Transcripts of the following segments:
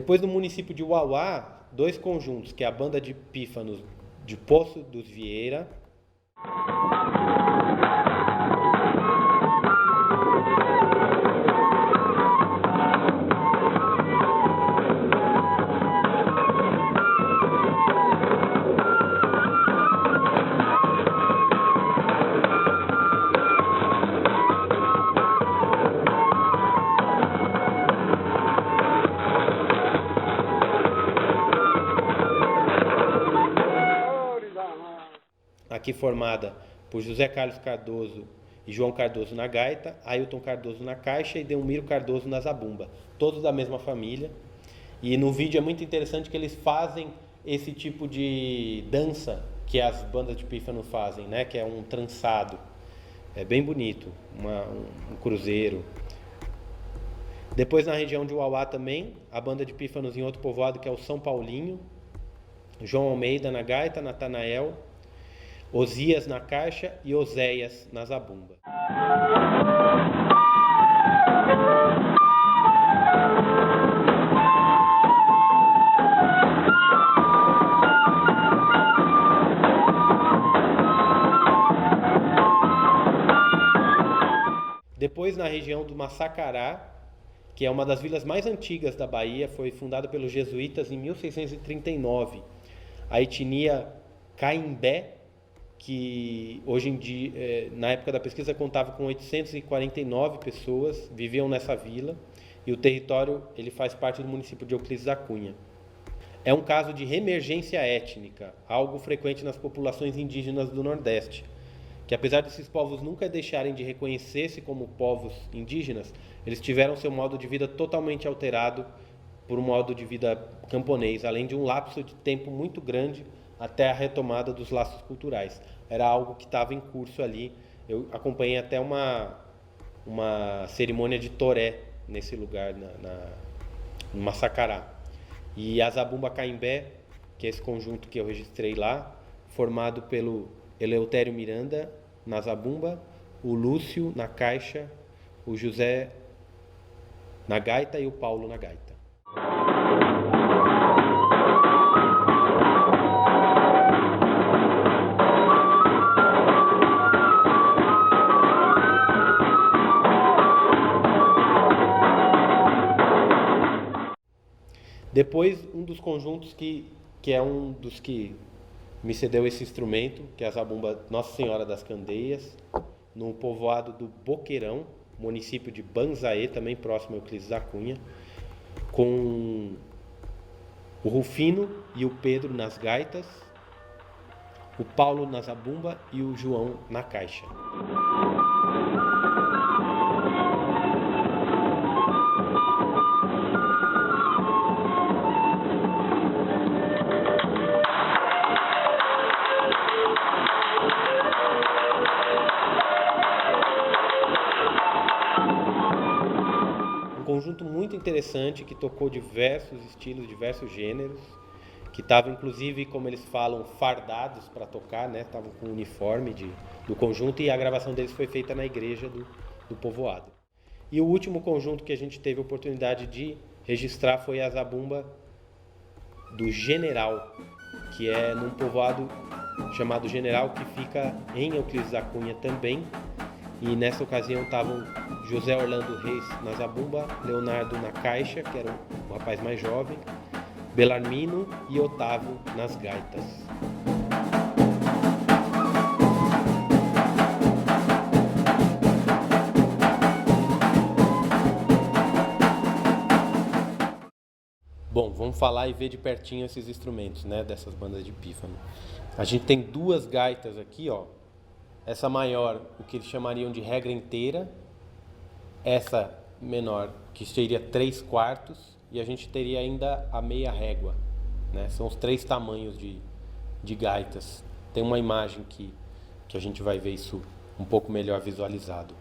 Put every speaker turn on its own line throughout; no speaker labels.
Depois, no município de Uauá, 2 conjuntos, que é a banda de pífanos de Poço dos Vieira. Aqui formada por José Carlos Cardoso e João Cardoso na gaita, Ailton Cardoso na caixa e Delmiro Cardoso na zabumba, todos da mesma família. E no vídeo é muito interessante que eles fazem esse tipo de dança que as bandas de pífano fazem, né? Que é um trançado. É bem bonito, um cruzeiro. Depois, na região de Uauá também, a banda de pífanos em outro povoado, que é o São Paulinho, João Almeida na gaita, Natanael, Osias na caixa e Oséias na zabumba. Depois, na região do Massacará, que é uma das vilas mais antigas da Bahia, foi fundada pelos jesuítas em 1639. A etnia Caimbé, que hoje em dia, na época da pesquisa, contava com 849 pessoas, viviam nessa vila, e o território ele faz parte do município de Euclides da Cunha. É um caso de reemergência étnica, algo frequente nas populações indígenas do Nordeste, que apesar desses povos nunca deixarem de reconhecer-se como povos indígenas, eles tiveram seu modo de vida totalmente alterado por um modo de vida camponês, além de um lapso de tempo muito grande até a retomada dos laços culturais. Era algo que estava em curso ali. Eu acompanhei até uma cerimônia de toré nesse lugar, no Massacará. E a Zabumba Caimbé, que é esse conjunto que eu registrei lá, formado pelo Eleutério Miranda na zabumba, o Lúcio na caixa, o José na gaita e o Paulo na gaita. Depois, um dos conjuntos que é um dos que me cedeu esse instrumento, que é a zabumba Nossa Senhora das Candeias, no povoado do Boqueirão, município de Banzaê, também próximo a Euclides da Cunha, com o Rufino e o Pedro nas gaitas, o Paulo na zabumba e o João na caixa. Conjunto muito interessante que tocou diversos estilos, diversos gêneros, que estavam inclusive, como eles falam, fardados para tocar, né? Estavam com o uniforme do conjunto, e a gravação deles foi feita na igreja do povoado. E o último conjunto que a gente teve a oportunidade de registrar foi a zabumba do General, que é num povoado chamado General, que fica em Euclides da Cunha também. E nessa ocasião estavam José Orlando Reis na zabumba, Leonardo na caixa, que era um rapaz mais jovem, Belarmino e Otávio nas gaitas. Bom, vamos falar e ver de pertinho esses instrumentos, né, dessas bandas de pífano. A gente tem 2 gaitas aqui, ó. Essa maior, o que eles chamariam de regra inteira. Essa menor, que seria 3/4, e a gente teria ainda a meia régua, né? São os 3 tamanhos de gaitas. Tem uma imagem que a gente vai ver isso um pouco melhor visualizado.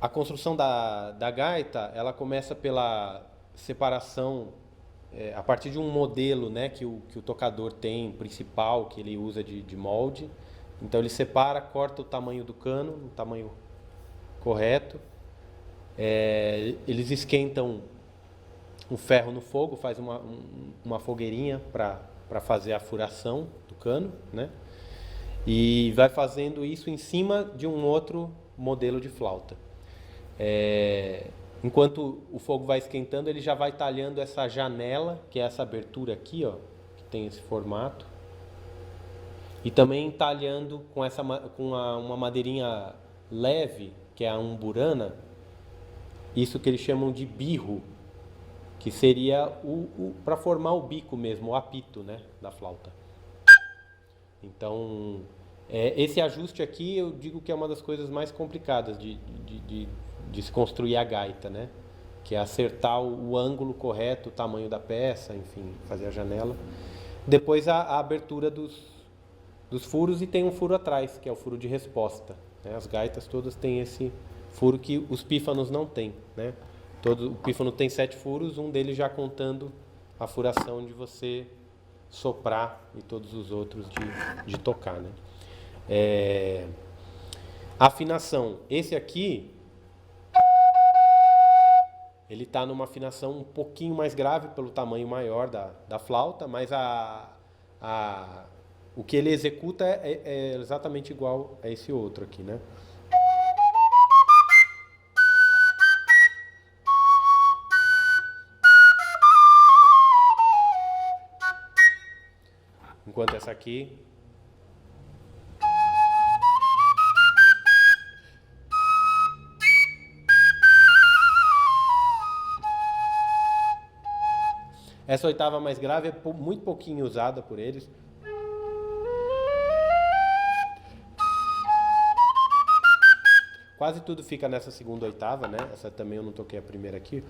A construção da gaita, ela começa pela separação, a partir de um modelo, né, que o tocador tem, principal, que ele usa de molde. Então ele separa, corta o tamanho do cano, o tamanho correto. Eles esquentam um ferro no fogo, faz uma fogueirinha para fazer a furação do cano, né? E vai fazendo isso em cima de um outro modelo de flauta. Enquanto o fogo vai esquentando, ele já vai talhando essa janela, que é essa abertura aqui, ó, que tem esse formato. E também talhando com uma madeirinha leve, que é a umburana, isso que eles chamam de birro, que seria para formar o bico mesmo, o apito, né, da flauta. Então, esse ajuste aqui eu digo que é uma das coisas mais complicadas de se construir a gaita, né? Que é acertar o ângulo correto, o tamanho da peça, enfim, fazer a janela. Depois a abertura dos furos, e tem um furo atrás, que é o furo de resposta, né? As gaitas todas têm esse furo que os pífanos não têm, né? O pífano tem 7 furos, um deles já contando a furação de você soprar e todos os outros de tocar, né? Afinação. Esse aqui, ele está numa afinação um pouquinho mais grave pelo tamanho maior da flauta, mas o que ele executa é exatamente igual a esse outro aqui, né? Enquanto essa aqui essa oitava mais grave é muito pouquinho usada por eles. Quase tudo fica nessa segunda oitava, né? Essa também eu não toquei a primeira aqui.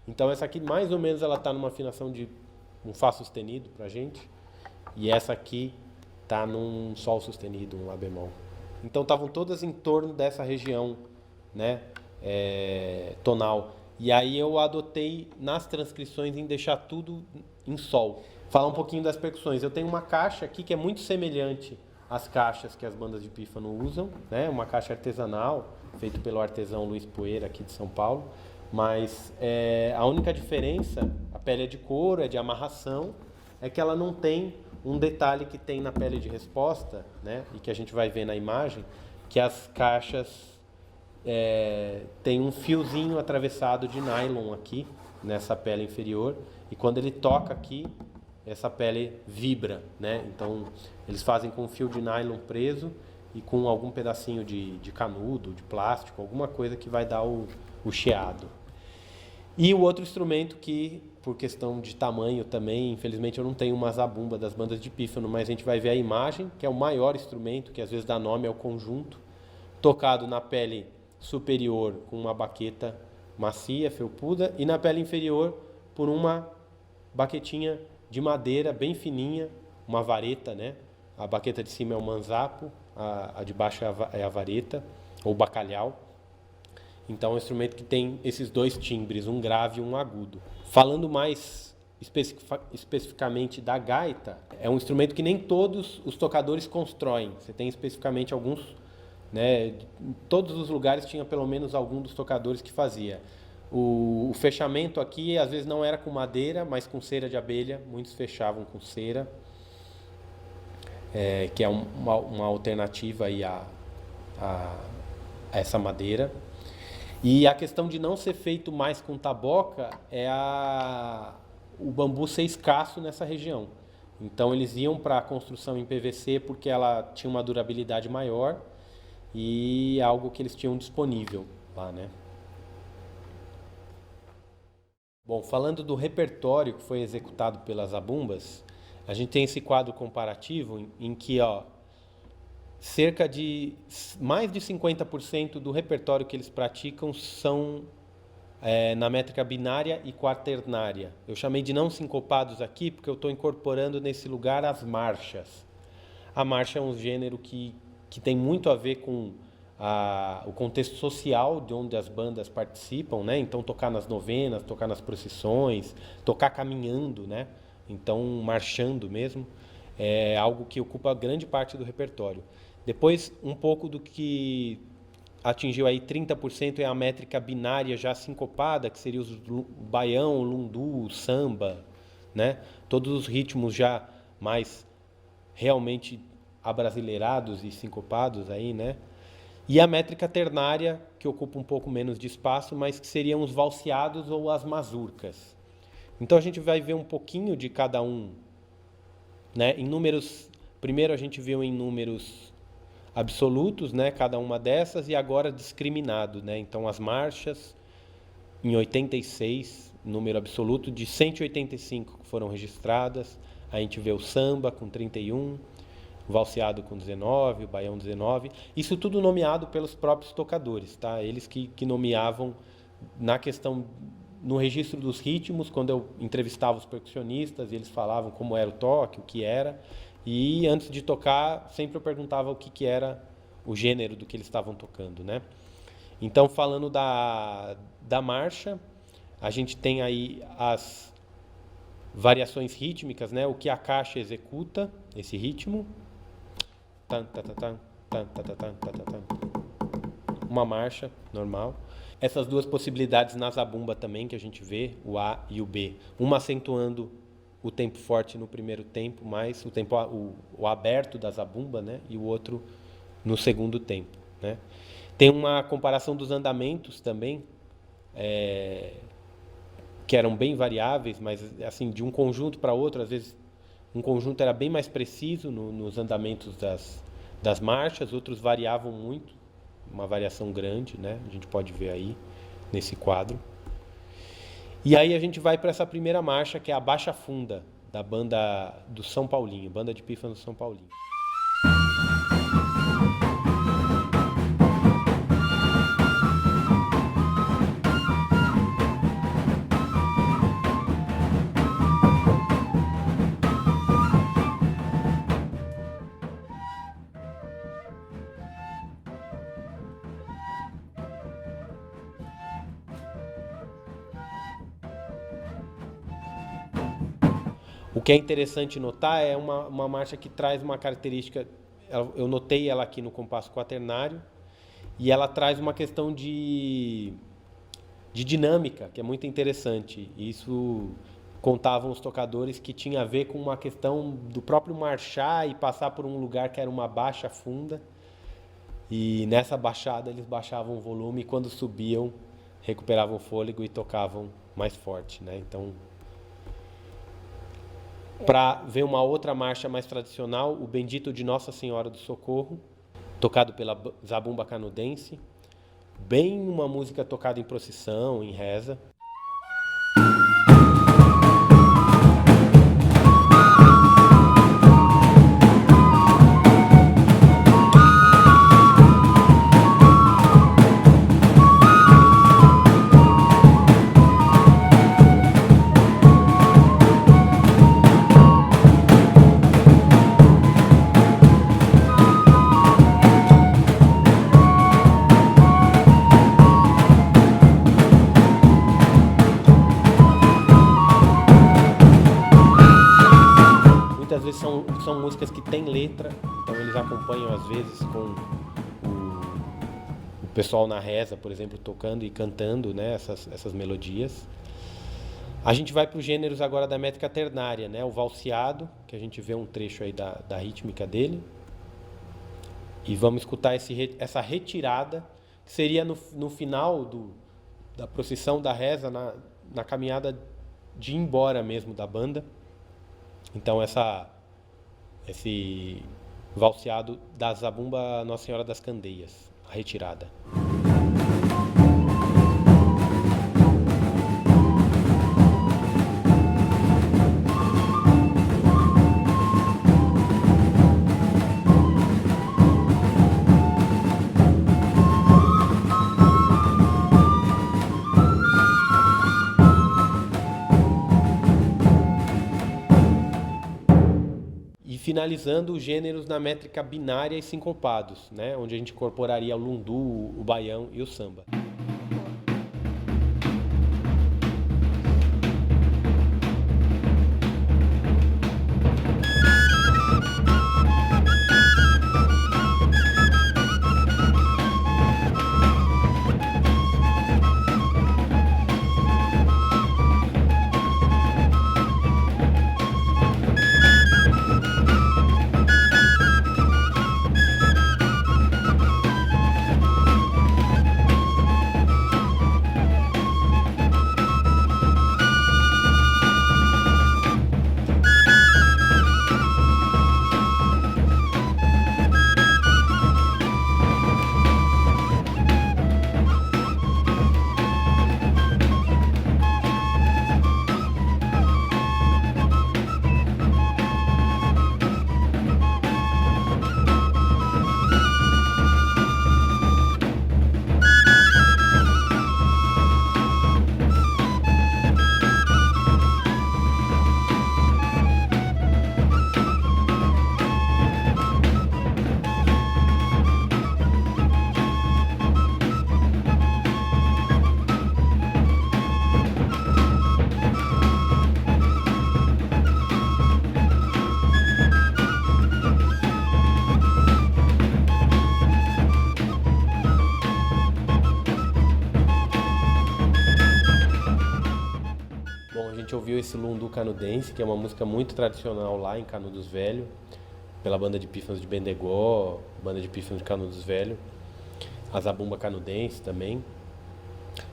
Então essa aqui mais ou menos ela está numa afinação de um Fá sustenido pra gente. E essa aqui tá num Sol sustenido, um Lá bemol. Então estavam todas em torno dessa região, né, tonal. E aí eu adotei nas transcrições em deixar tudo em Sol. Falar um pouquinho das percussões. Eu tenho uma caixa aqui que é muito semelhante às caixas que as bandas de pífano usam, né? Uma caixa artesanal, feita pelo artesão Luiz Poeira, aqui de São Paulo. Mas a única diferença, a pele é de couro, é de amarração, é que ela não tem um detalhe que tem na pele de resposta, né, e que a gente vai ver na imagem, que as caixas tem um fiozinho atravessado de nylon aqui, nessa pele inferior, e quando ele toca aqui, essa pele vibra, né? Então eles fazem com um fio de nylon preso e com algum pedacinho de canudo, de plástico, alguma coisa que vai dar o chiado. E o outro instrumento que, por questão de tamanho também, infelizmente eu não tenho uma zabumba das bandas de pífano, mas a gente vai ver a imagem, que é o maior instrumento, que às vezes dá nome ao conjunto, tocado na pele superior com uma baqueta macia, felpuda, e na pele inferior por uma baquetinha de madeira bem fininha, uma vareta, né? A baqueta de cima é o manzapo, a de baixo é a vareta, ou bacalhau. Então é um instrumento que tem esses dois timbres, um grave e um agudo. Falando mais especificamente da gaita, é um instrumento que nem todos os tocadores constroem. Você tem especificamente alguns, né? Em todos os lugares tinha pelo menos algum dos tocadores que fazia. O fechamento aqui às vezes não era com madeira, mas com cera de abelha. Muitos fechavam com cera, que é uma alternativa aí a essa madeira. E a questão de não ser feito mais com taboca é o bambu ser escasso nessa região. Então eles iam para a construção em PVC porque ela tinha uma durabilidade maior e algo que eles tinham disponível lá, né? Bom, falando do repertório que foi executado pelas zabumbas, a gente tem esse quadro comparativo em que, ó, cerca de mais de 50% do repertório que eles praticam são na métrica binária e quaternária. Eu chamei de não sincopados aqui porque eu estou incorporando nesse lugar as marchas. A marcha é um gênero que tem muito a ver com o contexto social de onde as bandas participam, né? Então tocar nas novenas, tocar nas procissões, tocar caminhando, né? Então marchando mesmo, é algo que ocupa grande parte do repertório. Depois, um pouco do que atingiu aí 30% é a métrica binária já sincopada, que seria o baião, o lundu, o samba, né? Todos os ritmos já mais realmente abrasileirados e sincopados aí, né? E a métrica ternária, que ocupa um pouco menos de espaço, mas que seriam os valseados ou as mazurcas. Então a gente vai ver um pouquinho de cada um, né? Em números, primeiro a gente viu em números absolutos, né? Cada uma dessas, e agora discriminado, né? Então as marchas em 86, número absoluto, de 185 que foram registradas. A gente vê o samba com 31, o valseado com 19, o baião 19. Isso tudo nomeado pelos próprios tocadores, tá? Eles que nomeavam na questão, no registro dos ritmos, quando eu entrevistava os percussionistas, eles falavam como era o toque, o que era. E antes de tocar, sempre eu perguntava o que era o gênero do que eles estavam tocando, né? Então, falando da marcha, a gente tem aí as variações rítmicas, né? O que a caixa executa, esse ritmo. Uma marcha normal. Essas duas possibilidades na zabumba também, que a gente vê, o A e o B. Uma acentuando o tempo forte no primeiro tempo, mais o tempo o aberto da zabumba, né? E o outro no segundo tempo, né? Tem uma comparação dos andamentos também, que eram bem variáveis, mas assim, de um conjunto para outro, às vezes um conjunto era bem mais preciso nos andamentos das marchas, outros variavam muito, uma variação grande, né? A gente pode ver aí nesse quadro. E aí a gente vai para essa primeira marcha, que é a Baixa Funda, da banda do São Paulinho, banda de pífano do São Paulinho. O que é interessante notar é uma marcha que traz uma característica, eu notei ela aqui no compasso quaternário, e ela traz uma questão de dinâmica, que é muito interessante. Isso contavam os tocadores que tinha a ver com uma questão do próprio marchar e passar por um lugar que era uma baixa funda, e nessa baixada eles baixavam o volume e quando subiam recuperavam o fôlego e tocavam mais forte, né? Então, para ver uma outra marcha mais tradicional, o Bendito de Nossa Senhora do Socorro, tocado pela zabumba canudense, bem uma música tocada em procissão, em reza. Muitas vezes são músicas que têm letra, então eles acompanham às vezes com o pessoal na reza, por exemplo, tocando e cantando, né, essas melodias. A gente vai para os gêneros agora da métrica ternária, né, o valseado, que a gente vê um trecho aí da rítmica dele. E vamos escutar essa retirada, que seria no final da procissão da reza, na caminhada de ir embora mesmo da banda. Então esse valseado da zabumba Nossa Senhora das Candeias, a retirada. Finalizando os gêneros na métrica binária e sincopados, né? Onde a gente incorporaria o lundu, o baião e o samba. Bom, a gente ouviu esse Lundu Canudense, que é uma música muito tradicional lá em Canudos Velho, pela banda de pífanos de Bendegó, banda de pífanos de Canudos Velho, a Zabumba Canudense também.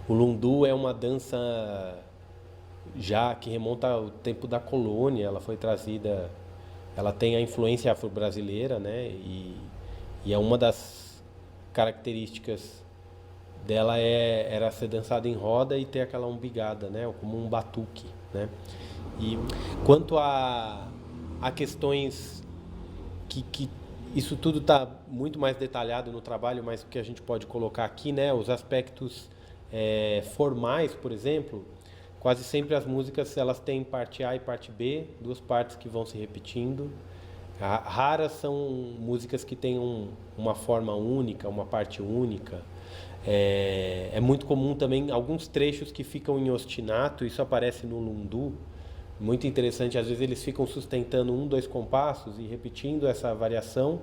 O Lundu é uma dança já que remonta ao tempo da colônia, ela foi trazida, ela tem a influência afro-brasileira, né? E é uma das características dela era ser dançada em roda e ter aquela umbigada, né? Como um batuque, né? E quanto a questões que isso tudo está muito mais detalhado no trabalho, mas o que a gente pode colocar aqui, né? Os aspectos formais, por exemplo, quase sempre as músicas elas têm parte A e parte B, duas partes que vão se repetindo. Raras são músicas que têm uma forma única, uma parte única. É muito comum também alguns trechos que ficam em ostinato, isso aparece no lundu, muito interessante, às vezes eles ficam sustentando um, dois compassos e repetindo essa variação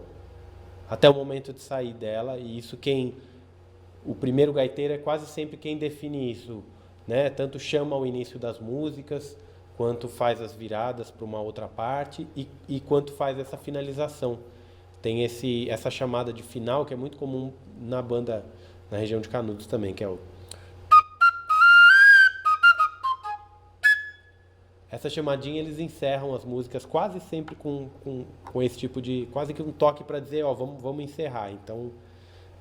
até o momento de sair dela, e isso o primeiro gaiteiro é quase sempre quem define isso, né? Tanto chama o início das músicas, quanto faz as viradas para uma outra parte e quanto faz essa finalização. Tem essa chamada de final que é muito comum na banda na região de Canudos também, que é o... Essa chamadinha eles encerram as músicas quase sempre com esse tipo de... quase que um toque para dizer, ó, vamos encerrar. Então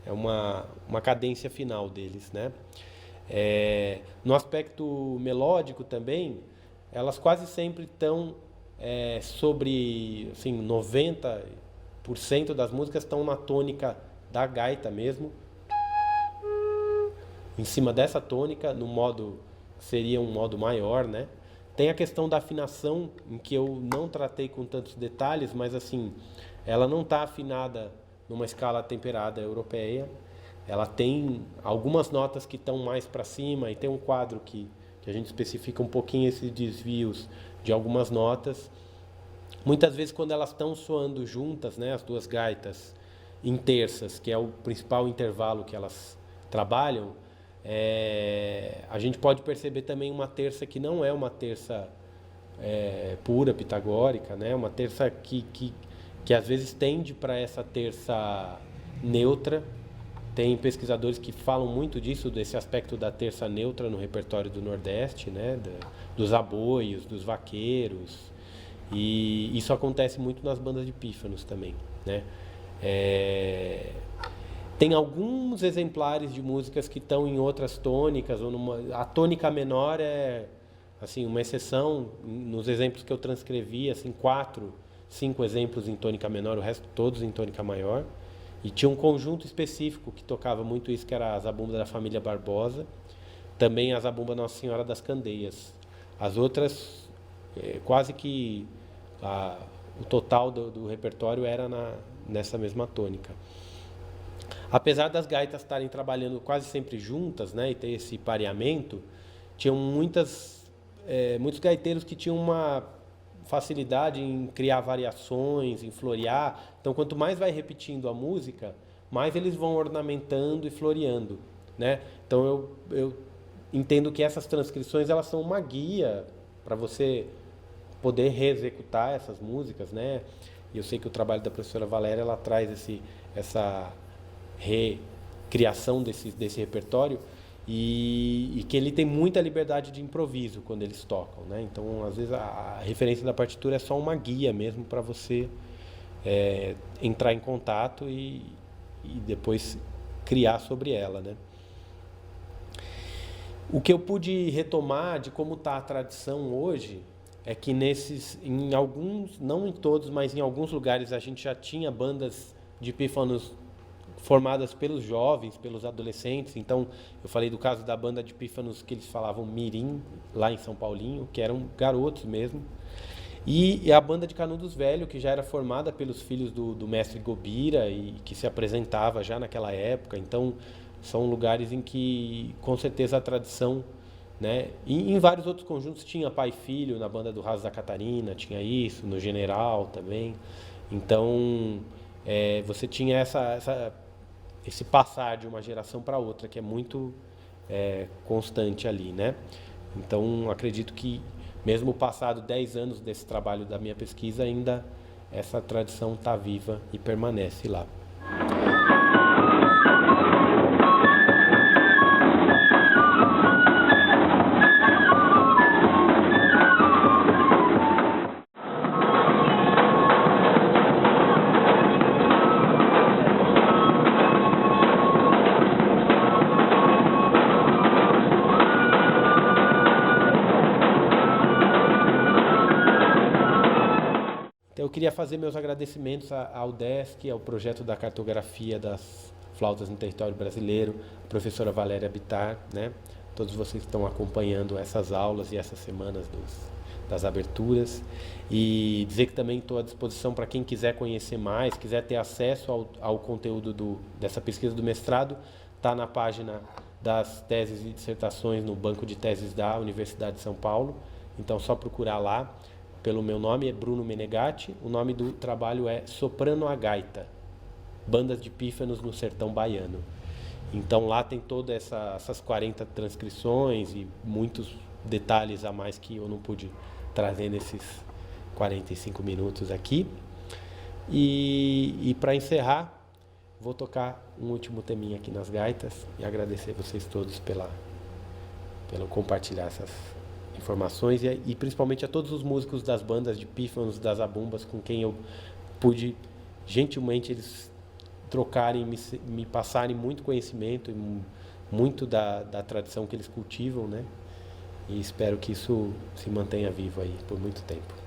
é uma cadência final deles, né? No aspecto melódico também, elas quase sempre estão sobre, assim, 90% das músicas estão na tônica da gaita mesmo, em cima dessa tônica, no modo, seria um modo maior, né? Tem a questão da afinação, em que eu não tratei com tantos detalhes, mas assim, ela não está afinada numa escala temperada europeia. Ela tem algumas notas que estão mais para cima e tem um quadro que a gente especifica um pouquinho esses desvios de algumas notas. Muitas vezes quando elas estão soando juntas, né, as duas gaitas em terças, que é o principal intervalo que elas trabalham, a gente pode perceber também uma terça que não é uma terça pura, pitagórica, né? Uma terça que às vezes tende para essa terça neutra. Tem pesquisadores que falam muito disso, desse aspecto da terça neutra no repertório do Nordeste, né? Dos aboios, dos vaqueiros. E isso acontece muito nas bandas de pífanos também, né? Tem alguns exemplares de músicas que estão em outras tônicas, a tônica menor é assim, uma exceção. Nos exemplos que eu transcrevi, assim, 4, 5 exemplos em tônica menor, o resto todos em tônica maior. E tinha um conjunto específico que tocava muito isso, que era a zabumba da família Barbosa, também a zabumba Nossa Senhora das Candeias. As outras, quase que o total do repertório era nessa mesma tônica. Apesar das gaitas estarem trabalhando quase sempre juntas, né, e ter esse pareamento, tinham muitos gaiteiros que tinham uma facilidade em criar variações, em florear. Então, quanto mais vai repetindo a música, mais eles vão ornamentando e floreando, né? Então, eu entendo que essas transcrições elas são uma guia para você poder reexecutar essas músicas, né? E eu sei que o trabalho da professora Valéria ela traz essa recriação desse repertório e que ele tem muita liberdade de improviso quando eles tocam, né? Então, às vezes, a referência da partitura é só uma guia mesmo para você entrar em contato e depois criar sobre ela, né? O que eu pude retomar de como está a tradição hoje é que em alguns, não em todos, mas em alguns lugares a gente já tinha bandas de pífanos formadas pelos jovens, pelos adolescentes. Então, eu falei do caso da banda de pífanos que eles falavam mirim, lá em São Paulinho, que eram garotos mesmo. E a banda de Canudos Velho, que já era formada pelos filhos do mestre Gobira e que se apresentava já naquela época. Então, são lugares em que, com certeza, a tradição, né? E em vários outros conjuntos tinha pai e filho, na banda do Raso da Catarina tinha isso, no General também. Então, você tinha esse passar de uma geração para outra, que é muito constante ali, né? Então, acredito que, mesmo passado 10 anos desse trabalho da minha pesquisa, ainda essa tradição está viva e permanece lá. Eu queria fazer meus agradecimentos ao DESC, ao projeto da cartografia das flautas no território brasileiro, a professora Valéria Bittar, né? Todos vocês que estão acompanhando essas aulas e essas semanas das aberturas. E dizer que também estou à disposição para quem quiser conhecer mais, quiser ter acesso ao conteúdo dessa pesquisa do mestrado, está na página das teses e dissertações no banco de teses da Universidade de São Paulo. Então, só procurar lá. Pelo meu nome é Bruno Menegatti, o nome do trabalho é Soprano à Gaita, Bandas de Pífanos no Sertão Baiano. Então lá tem todas essas 40 transcrições e muitos detalhes a mais que eu não pude trazer nesses 45 minutos aqui. E para encerrar, vou tocar um último teminha aqui nas gaitas e agradecer vocês todos pelo compartilhar essas informações e principalmente a todos os músicos das bandas de pífanos, das zabumbas, com quem eu pude gentilmente eles trocarem, me passarem muito conhecimento e muito da tradição que eles cultivam, né? E espero que isso se mantenha vivo aí por muito tempo.